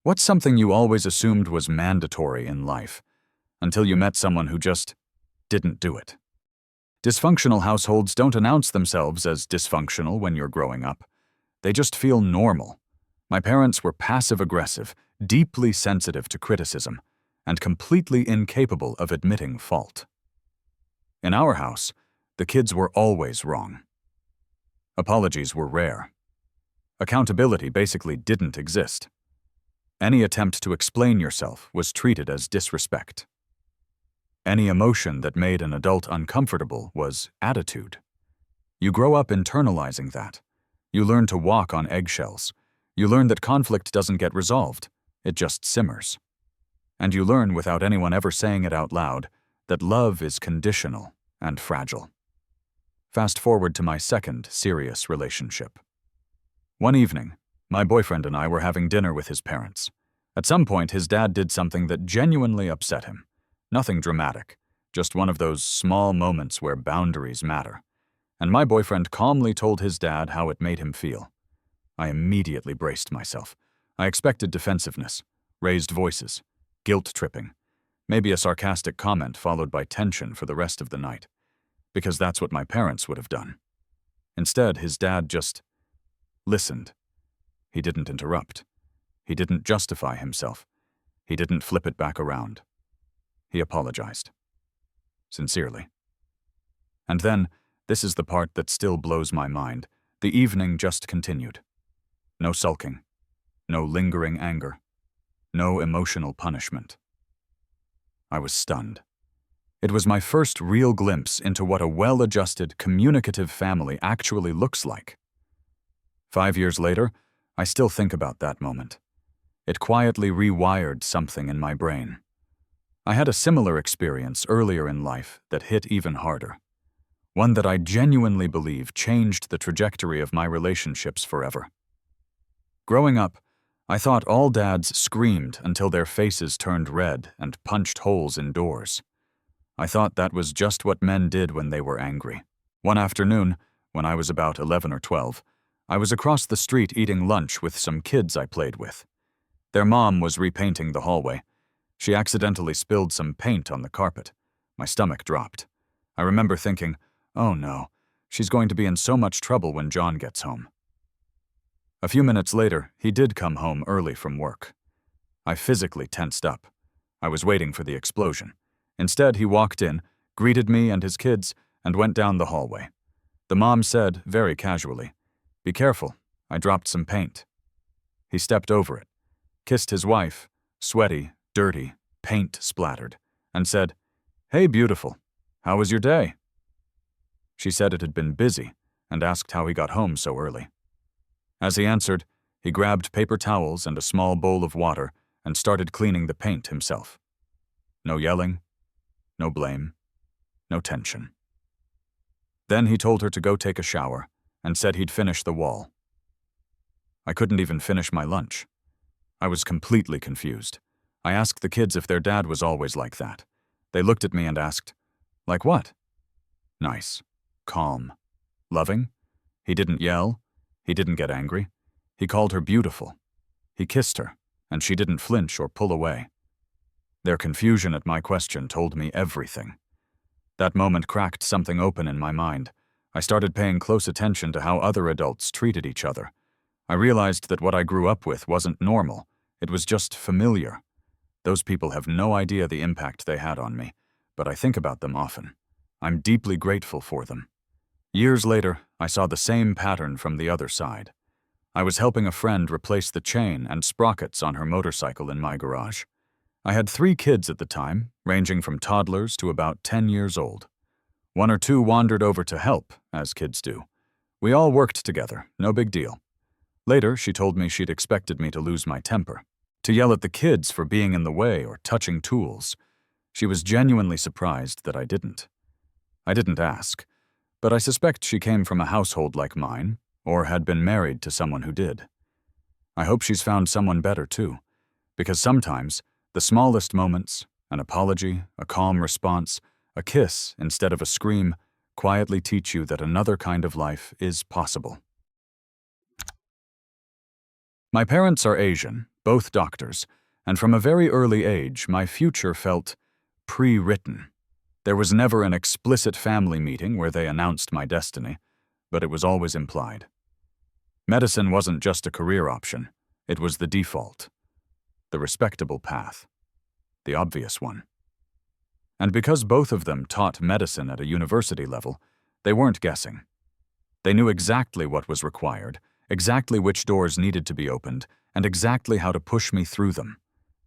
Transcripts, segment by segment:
What's something you always assumed was mandatory in life, until you met someone who just didn't do it? Dysfunctional households don't announce themselves as dysfunctional when you're growing up. They just feel normal. My parents were passive-aggressive, deeply sensitive to criticism, and completely incapable of admitting fault. In our house, the kids were always wrong. Apologies were rare. Accountability basically didn't exist. Any attempt to explain yourself was treated as disrespect. Any emotion that made an adult uncomfortable was attitude. You grow up internalizing that. You learn to walk on eggshells. You learn that conflict doesn't get resolved. It just simmers. And you learn, without anyone ever saying it out loud, that love is conditional and fragile. Fast forward to my second serious relationship. One evening, my boyfriend and I were having dinner with his parents. At some point, his dad did something that genuinely upset him. Nothing dramatic, just one of those small moments where boundaries matter. And my boyfriend calmly told his dad how it made him feel. I immediately braced myself. I expected defensiveness, raised voices, guilt-tripping, maybe a sarcastic comment followed by tension for the rest of the night, because that's what my parents would have done. Instead, his dad just listened. He didn't interrupt. He didn't justify himself. He didn't flip it back around. He apologized. Sincerely. And then, this is the part that still blows my mind, the evening just continued. No sulking. No lingering anger. No emotional punishment. I was stunned. It was my first real glimpse into what a well-adjusted, communicative family actually looks like. 5 years later, I still think about that moment. It quietly rewired something in my brain. I had a similar experience earlier in life that hit even harder. One that I genuinely believe changed the trajectory of my relationships forever. Growing up, I thought all dads screamed until their faces turned red and punched holes in doors. I thought that was just what men did when they were angry. One afternoon, when I was about 11 or 12, I was across the street eating lunch with some kids I played with. Their mom was repainting the hallway. She accidentally spilled some paint on the carpet. My stomach dropped. I remember thinking, oh no, she's going to be in so much trouble when John gets home. A few minutes later, he did come home early from work. I physically tensed up. I was waiting for the explosion. Instead, he walked in, greeted me and his kids, and went down the hallway. The mom said, very casually, "Be careful, I dropped some paint." He stepped over it, kissed his wife, sweaty, dirty, paint splattered, and said, "Hey, beautiful, how was your day?" She said it had been busy and asked how he got home so early. As he answered, he grabbed paper towels and a small bowl of water and started cleaning the paint himself. No yelling, no blame, no tension. Then he told her to go take a shower and said he'd finish the wall. I couldn't even finish my lunch. I was completely confused. I asked the kids if their dad was always like that. They looked at me and asked, "Like what?" Nice, calm, loving. He didn't yell. He didn't get angry. He called her beautiful. He kissed her, and she didn't flinch or pull away. Their confusion at my question told me everything. That moment cracked something open in my mind. I started paying close attention to how other adults treated each other. I realized that what I grew up with wasn't normal. It was just familiar. Those people have no idea the impact they had on me, but I think about them often. I'm deeply grateful for them. Years later, I saw the same pattern from the other side. I was helping a friend replace the chain and sprockets on her motorcycle in my garage. I had 3 kids at the time, ranging from toddlers to about 10 years old. 1 or 2 wandered over to help, as kids do. We all worked together, no big deal. Later, she told me she'd expected me to lose my temper, to yell at the kids for being in the way or touching tools. She was genuinely surprised that I didn't. I didn't ask, but I suspect she came from a household like mine, or had been married to someone who did. I hope she's found someone better too, because sometimes the smallest moments, an apology, a calm response, a kiss instead of a scream, quietly teach you that another kind of life is possible. My parents are Asian, both doctors, and from a very early age, my future felt pre-written. There was never an explicit family meeting where they announced my destiny, but it was always implied. Medicine wasn't just a career option, it was the default, the respectable path, the obvious one. And because both of them taught medicine at a university level, they weren't guessing. They knew exactly what was required, exactly which doors needed to be opened, and exactly how to push me through them.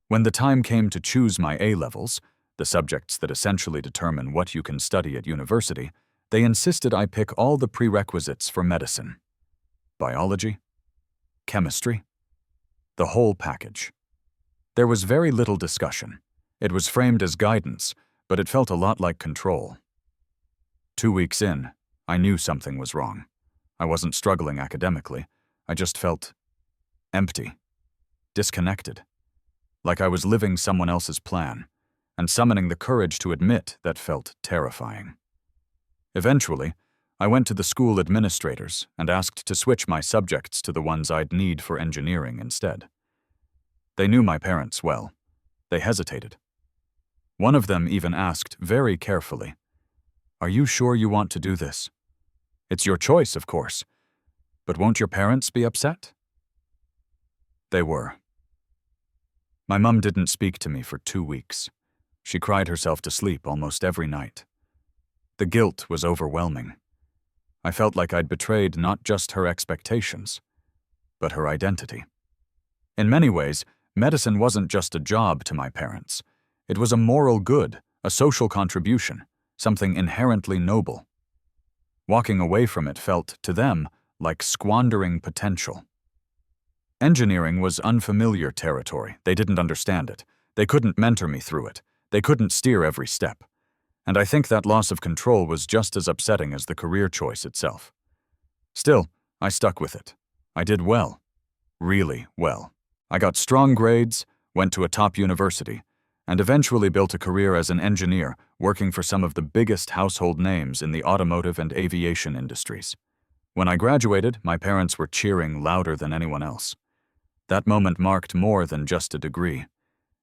When the time came to choose my A-levels, the subjects that essentially determine what you can study at university, they insisted I pick all the prerequisites for medicine. Biology, chemistry, the whole package. There was very little discussion. It was framed as guidance, but it felt a lot like control. 2 weeks in, I knew something was wrong. I wasn't struggling academically. I just felt empty, disconnected, like I was living someone else's plan, and summoning the courage to admit that felt terrifying. Eventually, I went to the school administrators and asked to switch my subjects to the ones I'd need for engineering instead. They knew my parents well. They hesitated. One of them even asked very carefully, "Are you sure you want to do this? It's your choice, of course, but won't your parents be upset?" They were. My mum didn't speak to me for 2 weeks. She cried herself to sleep almost every night. The guilt was overwhelming. I felt like I'd betrayed not just her expectations, but her identity. In many ways, medicine wasn't just a job to my parents. It was a moral good, a social contribution, something inherently noble. Walking away from it felt, to them, like squandering potential. Engineering was unfamiliar territory. They didn't understand it. They couldn't mentor me through it. They couldn't steer every step. And I think that loss of control was just as upsetting as the career choice itself. Still, I stuck with it. I did well. Really well. I got strong grades, went to a top university, and eventually built a career as an engineer, working for some of the biggest household names in the automotive and aviation industries. When I graduated, my parents were cheering louder than anyone else. That moment marked more than just a degree.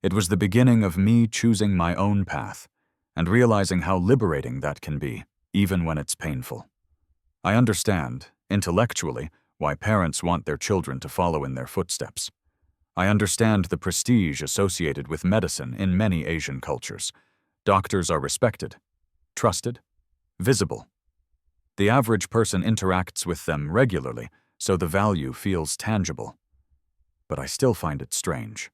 It was the beginning of me choosing my own path, and realizing how liberating that can be, even when it's painful. I understand, intellectually, why parents want their children to follow in their footsteps. I understand the prestige associated with medicine in many Asian cultures. Doctors are respected, trusted, visible. The average person interacts with them regularly, so the value feels tangible. But I still find it strange.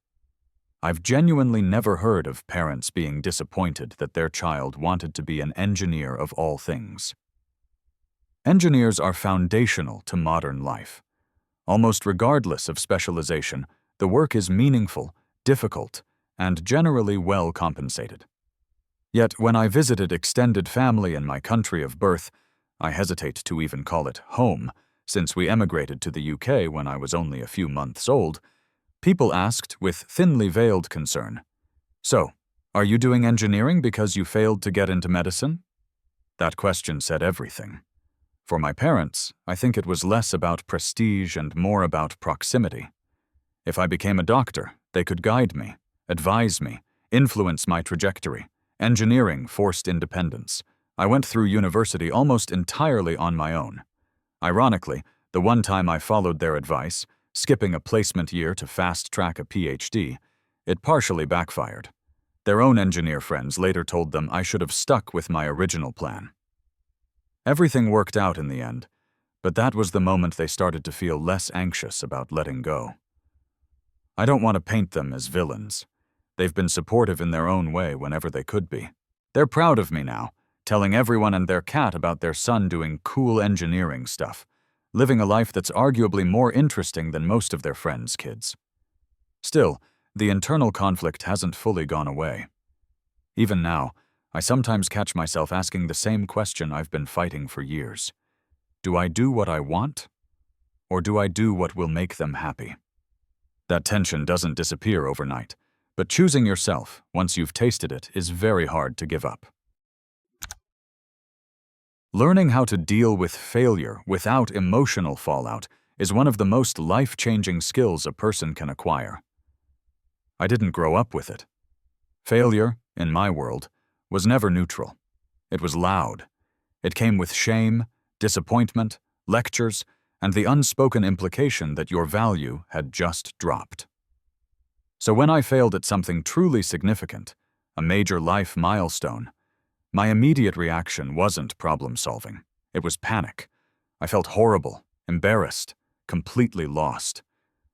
I've genuinely never heard of parents being disappointed that their child wanted to be an engineer of all things. Engineers are foundational to modern life. Almost regardless of specialization, the work is meaningful, difficult, and generally well compensated. Yet when I visited extended family in my country of birth, I hesitate to even call it home, since we emigrated to the UK when I was only a few months old, people asked with thinly veiled concern, "So, are you doing engineering because you failed to get into medicine?" That question said everything. For my parents, I think it was less about prestige and more about proximity. If I became a doctor, they could guide me, advise me, influence my trajectory. Engineering forced independence. I went through university almost entirely on my own. Ironically, the one time I followed their advice, skipping a placement year to fast-track a PhD, it partially backfired. Their own engineer friends later told them I should have stuck with my original plan. Everything worked out in the end, but that was the moment they started to feel less anxious about letting go. I don't want to paint them as villains. They've been supportive in their own way whenever they could be. They're proud of me now, telling everyone and their cat about their son doing cool engineering stuff, living a life that's arguably more interesting than most of their friends' kids. Still, the internal conflict hasn't fully gone away. Even now, I sometimes catch myself asking the same question I've been fighting for years. Do I do what I want? Or do I do what will make them happy? That tension doesn't disappear overnight, but choosing yourself, once you've tasted it, is very hard to give up. Learning how to deal with failure without emotional fallout is one of the most life-changing skills a person can acquire. I didn't grow up with it. Failure, in my world, was never neutral. It was loud. It came with shame, disappointment, lectures, and the unspoken implication that your value had just dropped. So when I failed at something truly significant, a major life milestone, my immediate reaction wasn't problem-solving. It was panic. I felt horrible, embarrassed, completely lost.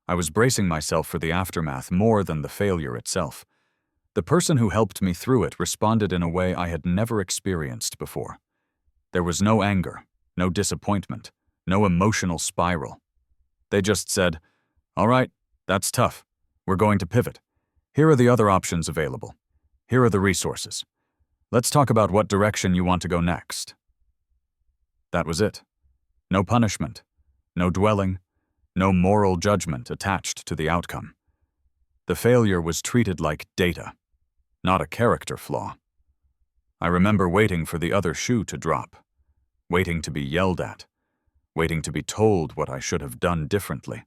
I was bracing myself for the aftermath more than the failure itself. The person who helped me through it responded in a way I had never experienced before. There was no anger, no disappointment, no emotional spiral. They just said, "All right, that's tough. We're going to pivot. Here are the other options available. Here are the resources. Let's talk about what direction you want to go next." That was it. No punishment, no dwelling, no moral judgment attached to the outcome. The failure was treated like data, not a character flaw. I remember waiting for the other shoe to drop, waiting to be yelled at, waiting to be told what I should have done differently,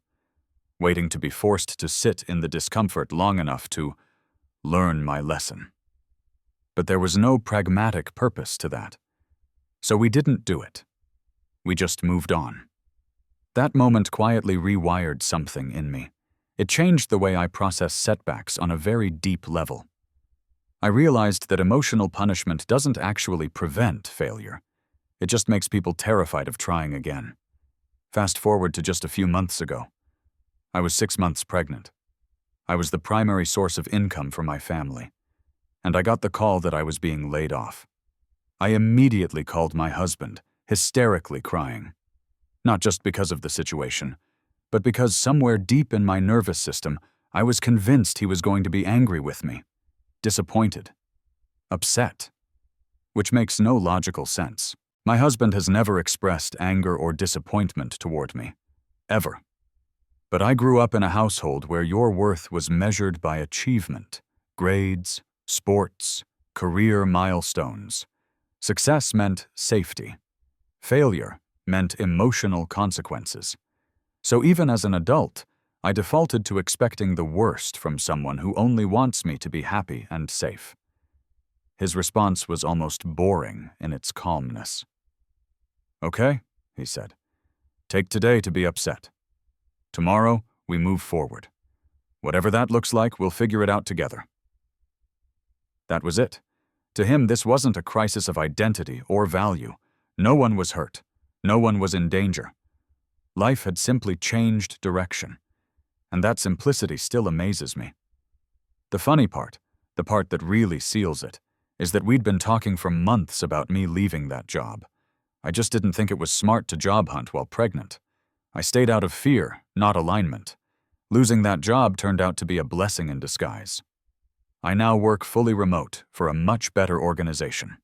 waiting to be forced to sit in the discomfort long enough to learn my lesson. But there was no pragmatic purpose to that. So we didn't do it. We just moved on. That moment quietly rewired something in me. It changed the way I process setbacks on a very deep level. I realized that emotional punishment doesn't actually prevent failure. It just makes people terrified of trying again. Fast forward to just a few months ago. I was 6 months pregnant. I was the primary source of income for my family. And I got the call that I was being laid off. I immediately called my husband, hysterically crying. Not just because of the situation, but because somewhere deep in my nervous system, I was convinced he was going to be angry with me, disappointed, upset, which makes no logical sense. My husband has never expressed anger or disappointment toward me, ever. But I grew up in a household where your worth was measured by achievement, grades, sports, career milestones. Success meant safety. Failure meant emotional consequences. So even as an adult, I defaulted to expecting the worst from someone who only wants me to be happy and safe. His response was almost boring in its calmness. "Okay," he said. "Take today to be upset. Tomorrow, we move forward. Whatever that looks like, we'll figure it out together." That was it. To him, this wasn't a crisis of identity or value. No one was hurt. No one was in danger. Life had simply changed direction. And that simplicity still amazes me. The funny part, the part that really seals it, is that we'd been talking for months about me leaving that job. I just didn't think it was smart to job hunt while pregnant. I stayed out of fear, not alignment. Losing that job turned out to be a blessing in disguise. I now work fully remote for a much better organization,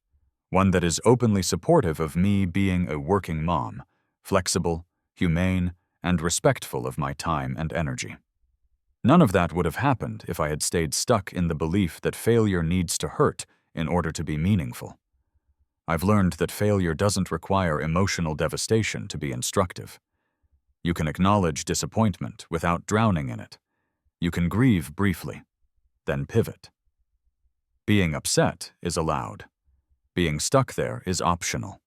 one that is openly supportive of me being a working mom, flexible, humane, and respectful of my time and energy. None of that would have happened if I had stayed stuck in the belief that failure needs to hurt in order to be meaningful. I've learned that failure doesn't require emotional devastation to be instructive. You can acknowledge disappointment without drowning in it. You can grieve briefly, then pivot. Being upset is allowed. Being stuck there is optional.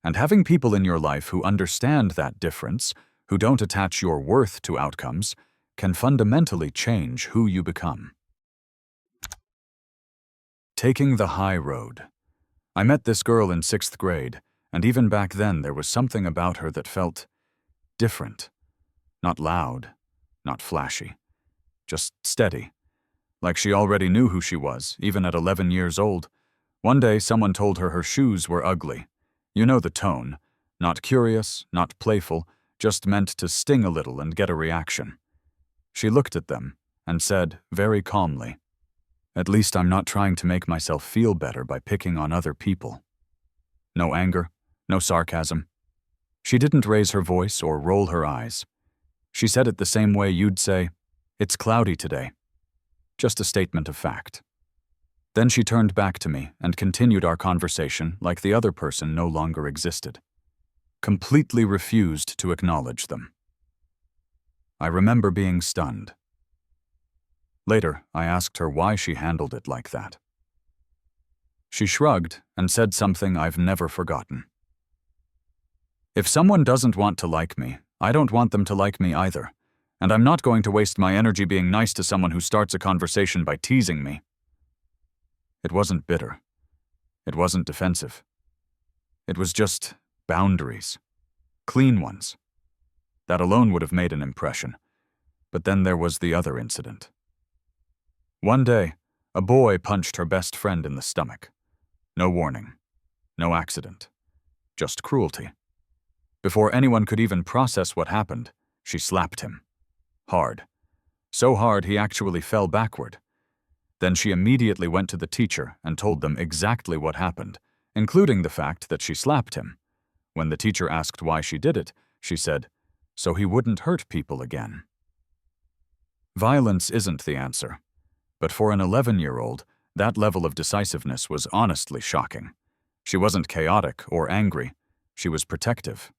And having people in your life who understand that difference, who don't attach your worth to outcomes, can fundamentally change who you become. Taking the high road. I met this girl in 6th grade, and even back then there was something about her that felt different. Not loud, not flashy, just steady. Like she already knew who she was, even at 11 years old. One day someone told her her shoes were ugly. You know the tone. Not curious, not playful, just meant to sting a little and get a reaction. She looked at them and said, very calmly, "At least I'm not trying to make myself feel better by picking on other people." No anger, no sarcasm. She didn't raise her voice or roll her eyes. She said it the same way you'd say, "It's cloudy today." Just a statement of fact. Then she turned back to me and continued our conversation like the other person no longer existed. Completely refused to acknowledge them. I remember being stunned. Later, I asked her why she handled it like that. She shrugged and said something I've never forgotten. If someone doesn't want to like me, I don't want them to like me either, and I'm not going to waste my energy being nice to someone who starts a conversation by teasing me. It wasn't bitter. It wasn't defensive. It was just boundaries. Clean ones. That alone would have made an impression. But then there was the other incident. One day, a boy punched her best friend in the stomach. No warning. No accident. Just cruelty. Before anyone could even process what happened, she slapped him. Hard. So hard he actually fell backward. Then she immediately went to the teacher and told them exactly what happened, including the fact that she slapped him. When the teacher asked why she did it, she said, "So he wouldn't hurt people again." Violence isn't the answer. But for an 11-year-old, that level of decisiveness was honestly shocking. She wasn't chaotic or angry. She was protective.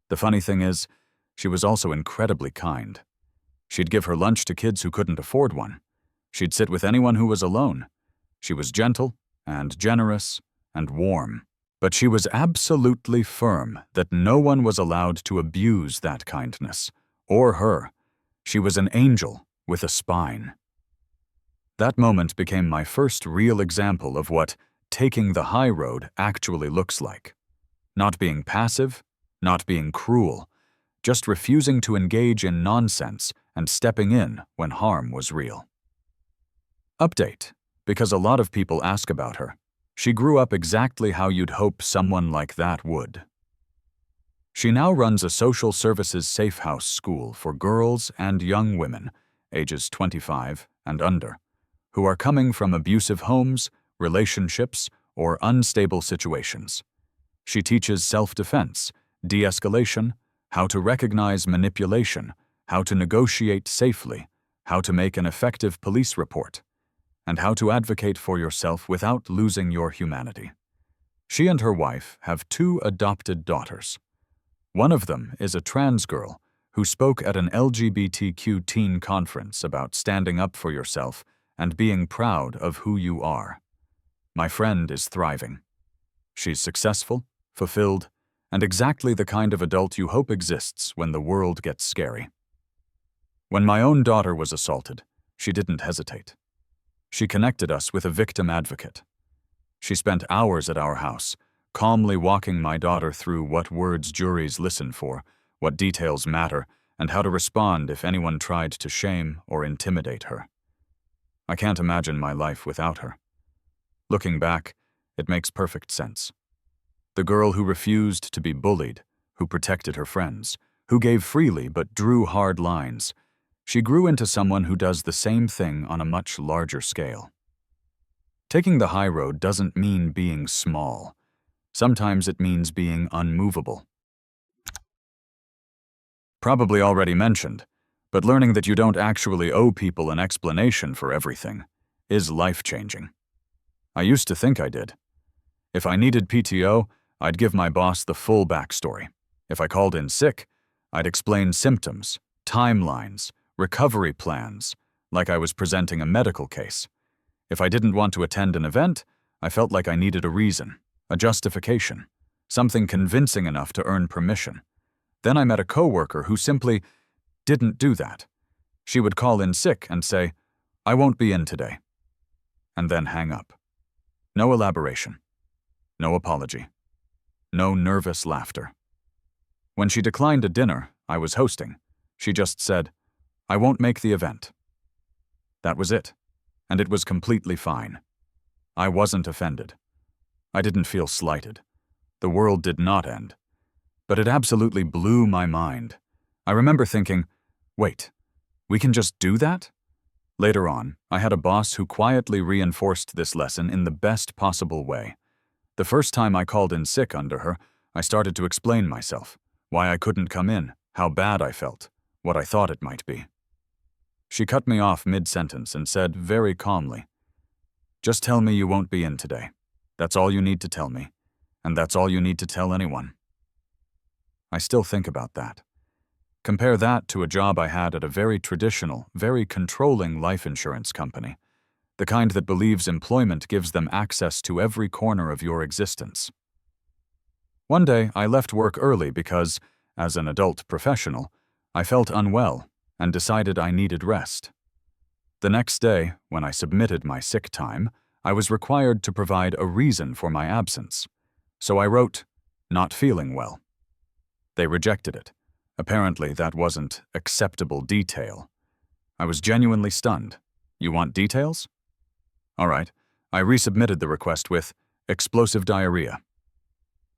The funny thing is, she was also incredibly kind. She'd give her lunch to kids who couldn't afford one. She'd sit with anyone who was alone. She was gentle and generous and warm. But she was absolutely firm that no one was allowed to abuse that kindness, or her. She was an angel with a spine. That moment became my first real example of what taking the high road actually looks like. Not being passive, not being cruel, just refusing to engage in nonsense and stepping in when harm was real. Update, because a lot of people ask about her. She grew up exactly how you'd hope someone like that would. She now runs a social services safe house school for girls and young women, ages 25 and under, who are coming from abusive homes, relationships, or unstable situations. She teaches self-defense, de-escalation, how to recognize manipulation, how to negotiate safely, how to make an effective police report, and how to advocate for yourself without losing your humanity. She and her wife have 2 adopted daughters. One of them is a trans girl who spoke at an LGBTQ teen conference about standing up for yourself and being proud of who you are. My friend is thriving. She's successful, fulfilled, and exactly the kind of adult you hope exists when the world gets scary. When my own daughter was assaulted, she didn't hesitate. She connected us with a victim advocate. She spent hours at our house, calmly walking my daughter through what words juries listen for, what details matter, and how to respond if anyone tried to shame or intimidate her. I can't imagine my life without her. Looking back, it makes perfect sense. The girl who refused to be bullied, who protected her friends, who gave freely but drew hard lines, she grew into someone who does the same thing on a much larger scale. Taking the high road doesn't mean being small. Sometimes it means being unmovable. Probably already mentioned, but learning that you don't actually owe people an explanation for everything is life-changing. I used to think I did. If I needed PTO, I'd give my boss the full backstory. If I called in sick, I'd explain symptoms, timelines, recovery plans, like I was presenting a medical case. If I didn't want to attend an event, I felt like I needed a reason, a justification, something convincing enough to earn permission. Then I met a coworker who simply didn't do that. She would call in sick and say, "I won't be in today," and then hang up. No elaboration. No apology. No nervous laughter. When she declined a dinner I was hosting, she just said, "I won't make the event." That was it, and it was completely fine. I wasn't offended. I didn't feel slighted. The world did not end. But it absolutely blew my mind. I remember thinking, wait, we can just do that? Later on, I had a boss who quietly reinforced this lesson in the best possible way. The first time I called in sick under her, I started to explain myself, why I couldn't come in, how bad I felt, what I thought it might be. She cut me off mid-sentence and said very calmly, "Just tell me you won't be in today. That's all you need to tell me, and that's all you need to tell anyone." I still think about that. Compare that to a job I had at a very traditional, very controlling life insurance company, the kind that believes employment gives them access to every corner of your existence. One day, I left work early because, as an adult professional, I felt unwell and decided I needed rest. The next day, when I submitted my sick time, I was required to provide a reason for my absence. So I wrote, "Not feeling well." They rejected it. Apparently, that wasn't acceptable detail. I was genuinely stunned. You want details? All right. I resubmitted the request with explosive diarrhea.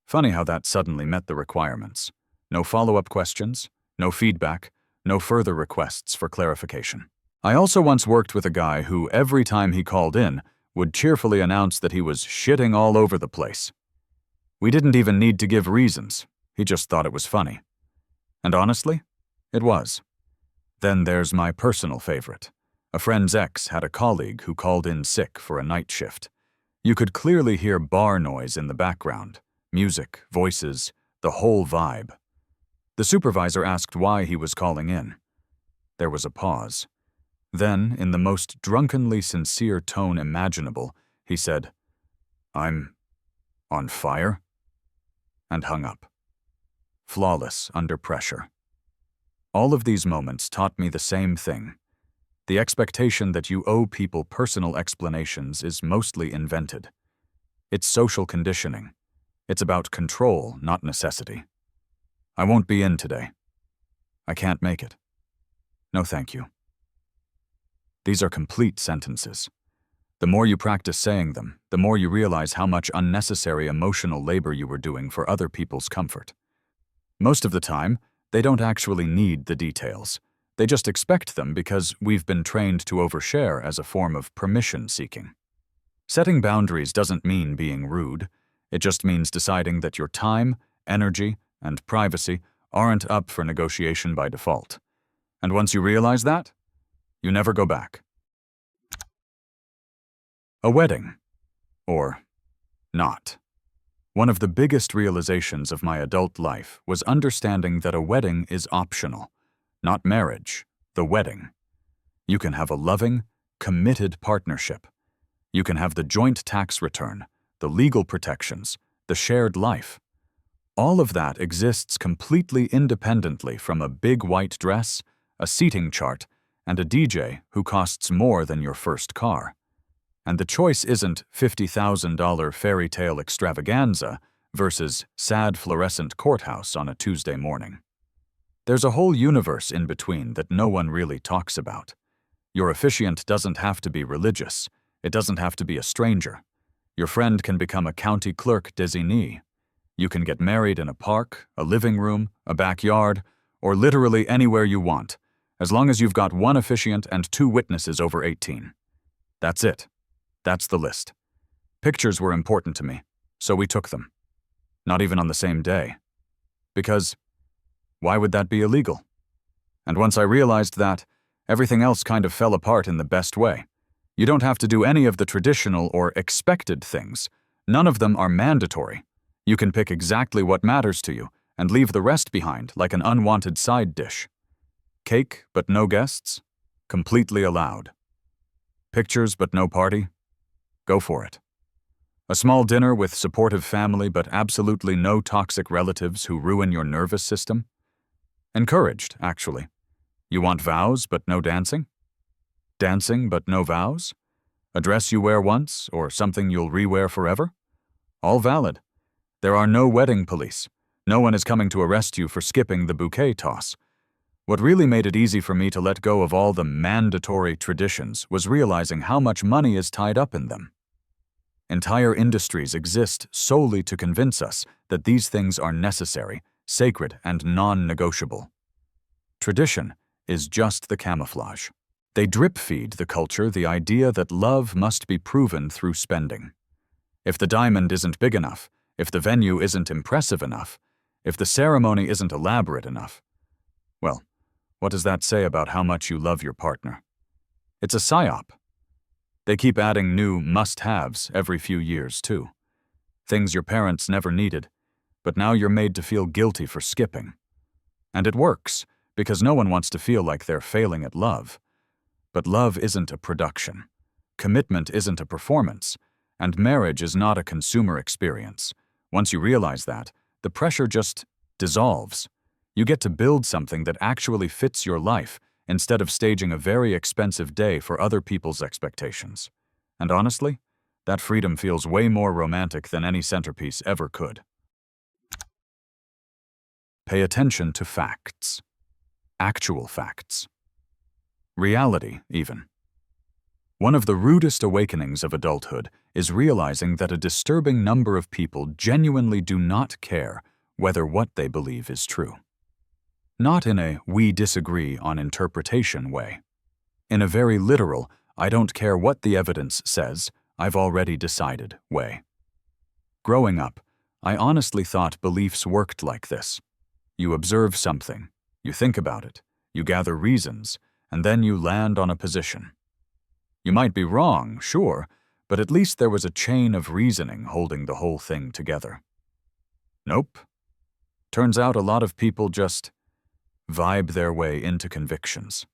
Funny how that suddenly met the requirements. No follow-up questions, no feedback, no further requests for clarification. I also once worked with a guy who, every time he called in, would cheerfully announce that he was shitting all over the place. We didn't even need to give reasons. He just thought it was funny. And honestly, it was. Then there's my personal favorite. A friend's ex had a colleague who called in sick for a night shift. You could clearly hear bar noise in the background, music, voices, the whole vibe. The supervisor asked why he was calling in. There was a pause. Then, in the most drunkenly sincere tone imaginable, he said, "I'm on fire," and hung up. Flawless under pressure. All of these moments taught me the same thing. The expectation that you owe people personal explanations is mostly invented. It's social conditioning. It's about control, not necessity. I won't be in today. I can't make it. No, thank you. These are complete sentences. The more you practice saying them, the more you realize how much unnecessary emotional labor you were doing for other people's comfort. Most of the time, they don't actually need the details. They just expect them because we've been trained to overshare as a form of permission seeking. Setting boundaries doesn't mean being rude. It just means deciding that your time, energy, and privacy aren't up for negotiation by default. And once you realize that, you never go back. A wedding. Or not. One of the biggest realizations of my adult life was understanding that a wedding is optional. Not marriage, the wedding. You can have a loving, committed partnership. You can have the joint tax return, the legal protections, the shared life. All of that exists completely independently from a big white dress, a seating chart, and a DJ who costs more than your first car. And the choice isn't $50,000 fairy tale extravaganza versus sad fluorescent courthouse on a Tuesday morning. There's a whole universe in between that no one really talks about. Your officiant doesn't have to be religious. It doesn't have to be a stranger. Your friend can become a county clerk designee. You can get married in a park, a living room, a backyard, or literally anywhere you want, as long as you've got one officiant and 2 witnesses over 18. That's it. That's the list. Pictures were important to me, so we took them. Not even on the same day. Because why would that be illegal? And once I realized that, everything else kind of fell apart in the best way. You don't have to do any of the traditional or expected things. None of them are mandatory. You can pick exactly what matters to you and leave the rest behind like an unwanted side dish. Cake but no guests? Completely allowed. Pictures but no party? Go for it. A small dinner with supportive family but absolutely no toxic relatives who ruin your nervous system? Encouraged, actually. You want vows but no dancing? Dancing but no vows? A dress you wear once or something you'll re-wear forever? All valid. There are no wedding police. No one is coming to arrest you for skipping the bouquet toss. What really made it easy for me to let go of all the mandatory traditions was realizing how much money is tied up in them. Entire industries exist solely to convince us that these things are necessary, sacred, and non-negotiable. Tradition is just the camouflage. They drip-feed the culture the idea that love must be proven through spending. If the diamond isn't big enough, if the venue isn't impressive enough, if the ceremony isn't elaborate enough, well, what does that say about how much you love your partner? It's a psyop. They keep adding new must-haves every few years, too. Things your parents never needed, but now you're made to feel guilty for skipping. And it works, because no one wants to feel like they're failing at love. But love isn't a production. Commitment isn't a performance. And marriage is not a consumer experience. Once you realize that, the pressure just dissolves. You get to build something that actually fits your life instead of staging a very expensive day for other people's expectations. And honestly, that freedom feels way more romantic than any centerpiece ever could. Pay attention to facts. Actual facts. Reality, even. One of the rudest awakenings of adulthood is realizing that a disturbing number of people genuinely do not care whether what they believe is true. Not in a "we disagree on interpretation" way. In a very literal, "I don't care what the evidence says, I've already decided" way. Growing up, I honestly thought beliefs worked like this. You observe something, you think about it, you gather reasons, and then you land on a position. You might be wrong, sure, but at least there was a chain of reasoning holding the whole thing together. Nope. Turns out a lot of people just vibe their way into convictions.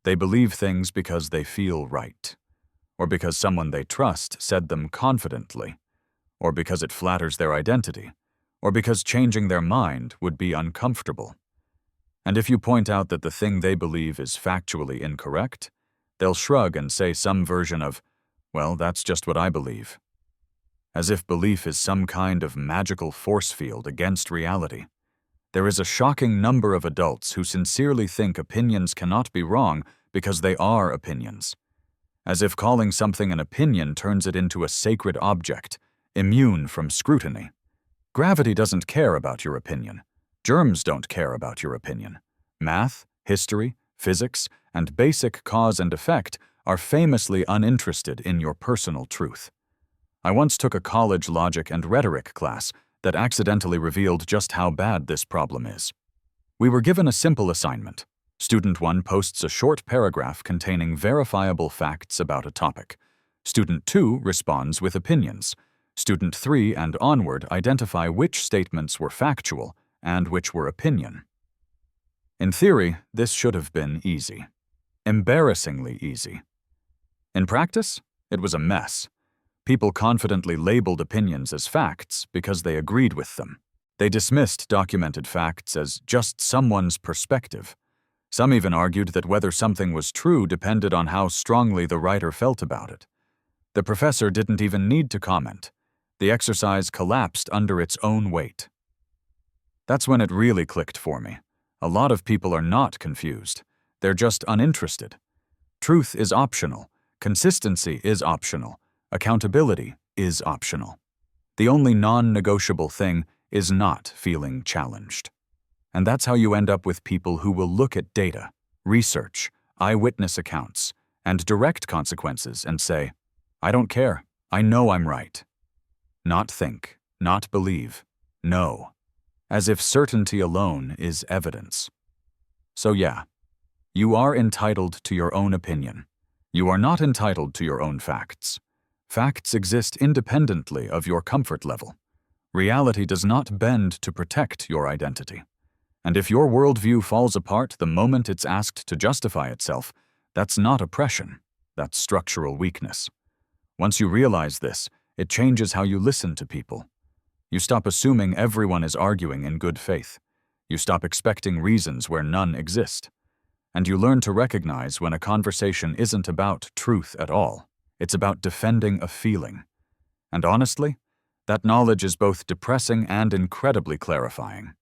They believe things because they feel right, or because someone they trust said them confidently, or because it flatters their identity, or because changing their mind would be uncomfortable. And if you point out that the thing they believe is factually incorrect, they'll shrug and say some version of, "Well, that's just what I believe." As if belief is some kind of magical force field against reality. There is a shocking number of adults who sincerely think opinions cannot be wrong because they are opinions. As if calling something an opinion turns it into a sacred object, immune from scrutiny. Gravity doesn't care about your opinion. Germs don't care about your opinion. Math, history, physics, and basic cause and effect are famously uninterested in your personal truth. I once took a college logic and rhetoric class that accidentally revealed just how bad this problem is. We were given a simple assignment. Student 1 posts a short paragraph containing verifiable facts about a topic. Student 2 responds with opinions. Student 3 and onward identify which statements were factual and which were opinion. In theory, this should have been easy. Embarrassingly easy. In practice, it was a mess. People confidently labeled opinions as facts because they agreed with them. They dismissed documented facts as just someone's perspective. Some even argued that whether something was true depended on how strongly the writer felt about it. The professor didn't even need to comment. The exercise collapsed under its own weight. That's when it really clicked for me. A lot of people are not confused. They're just uninterested. Truth is optional. Consistency is optional. Accountability is optional. The only non-negotiable thing is not feeling challenged. And that's how you end up with people who will look at data, research, eyewitness accounts, and direct consequences and say, "I don't care. I know I'm right." Not think, not believe, know. As if certainty alone is evidence. So yeah, you are entitled to your own opinion. You are not entitled to your own facts. Facts exist independently of your comfort level. Reality does not bend to protect your identity. And if your worldview falls apart the moment it's asked to justify itself, that's not oppression, that's structural weakness. Once you realize this, it changes how you listen to people. You stop assuming everyone is arguing in good faith. You stop expecting reasons where none exist. And you learn to recognize when a conversation isn't about truth at all. It's about defending a feeling. And honestly, that knowledge is both depressing and incredibly clarifying.